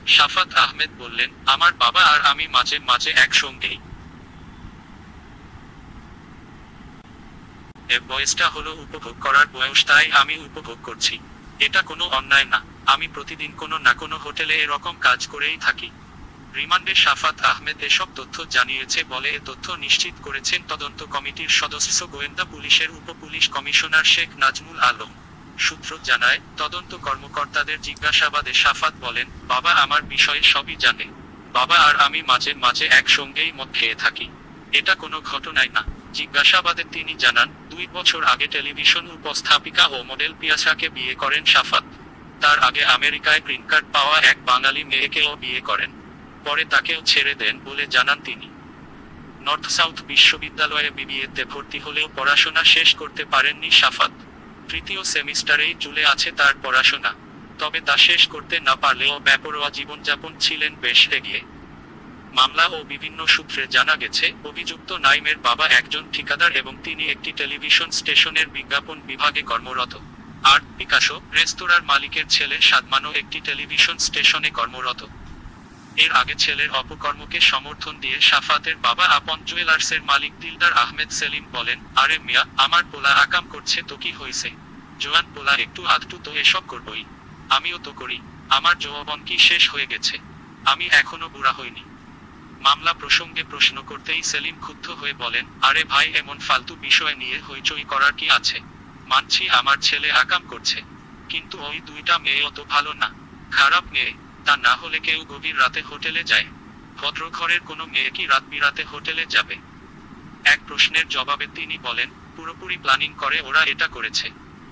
শাফাত আহমেদ বললেন, আমার বাবা আর আমি মাঝে মাঝে একসঙ্গেই। এ বয়সটা হলো উপভোগ করার বয়স, তাই আমি উপভোগ করছি। এটা কোনো অন্যায় না। আমি প্রতিদিন কোনো না কোনো হোটেলে এরকম কাজ করেই থাকি। রিমান্ডে শাফাত আহমেদ এসব তথ্য জানিয়েছে বলে এ তথ্য নিশ্চিত করেছেন তদন্ত কমিটির সদস্য গোয়েন্দা পুলিশের উপপুলিশ কমিশনার শেখ নাজমুল আলম। সূত্র জানায়, তদন্ত কর্মকর্তাদের জিজ্ঞাসাবাদে শাফাত বলেন, বাবা আমার বিষয়ে সবই জানে। বাবা আর আমি মাঝে মাঝে একসঙ্গেই মদ খেয়ে থাকি। এটা কোনো ঘটনাই না। জিজ্ঞাসাবাদে তিনি জানান, 2 বছর আগে টেলিভিশন উপস্থাপিকা ও মডেল পিয়াসাকে বিয়ে করেন শাফাত। তার আগে আমেরিকায় গ্রিন কার্ড পাওয়া এক বাঙালি মেয়েকেও বিয়ে করেন। পরে তাকেও ছেড়ে দেন বলে জানান তিনি। নর্থ সাউথ বিশ্ববিদ্যালয়ে বিবিএতে ভর্তি হলেও পড়াশোনা শেষ করতে পারেননি শাফাত। 3য় সেমিস্টারেই চলে আছে তার পড়াশোনা। তবে তা শেষ করতে না পারলেও বেপরোয়া জীবনযাপন ছিলেন বেশ এগিয়ে। মামলা ও বিভিন্ন সূত্রে জানা গেছে, অভিযুক্ত নাইমের বাবা একজন ঠিকাদার এবং তিনি একটি টেলিভিশন স্টেশনের বিজ্ঞাপন বিভাগে কর্মরত। আর পিকাসো রেস্তোরাঁর মালিকের ছেলে সাদমানও একটি টেলিভিশন স্টেশনে কর্মরত। এর আগে ছেলের অপকর্মকে সমর্থন দিয়ে শাফাতের বাবা আপন জুয়েলার্সের মালিক দিলদার আহমেদ সেলিম বলেন, আরে মিয়া, আমার পোলা আকাম করছে তো কি হইছে? জোয়ান পোলা একটু আধটু তো এসব করবই। আমিও তো করি। আমার যৌবন কি শেষ হয়ে গেছে? আমি এখনো বুড়া হইনি। মামলা প্রসঙ্গে প্রশ্ন করতেই সেলিম ক্ষুব্ধ হয়ে বলেন, আরে ভাই, এমন ফালতু বিষয় নিয়ে হইচই করার কি আছে? মানছি আমার ছেলে আকাম করছে, কিন্তু ওই 2টা মেয়েও তো ভালো না, খারাপ মেয়ে। তা না হলে কেউ গভীর রাতে হোটেলে যায়? ভদ্র ঘরের কোনো মেয়ে কি রাত বিরাতে হোটেলে যাবে? এক প্রশ্নের জবাবে তিনি বলেন, পুরোপুরি প্ল্যানিং করে ওরা এটা করেছে।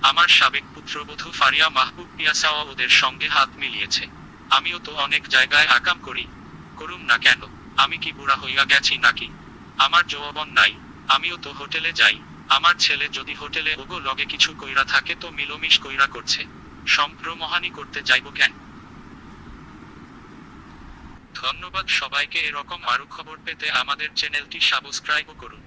আমার সাবেক পুত্রবধূ ফারিয়া মাহবুব পিয়াসাও ওদের সঙ্গে হাত মিলিয়েছে। আমিও তো অনেক জায়গায় আকাম করি। করুম না কেন? আমি কি বুড়া হইয়া গেছি নাকি? আমার যৌবন নাই? আমিও তো হোটেলে যাই। আমার ছেলে যদি হোটেলে ওগো লগে কিছু কইরা থাকে তো মিলমিশ কইরা করছে, সম্প্রমহানি করতে যাইব কেন? ধন্যবাদ সবাইকে। এরকম আরো খবর পেতে আমাদের চ্যানেলটি সাবস্ক্রাইব করুন।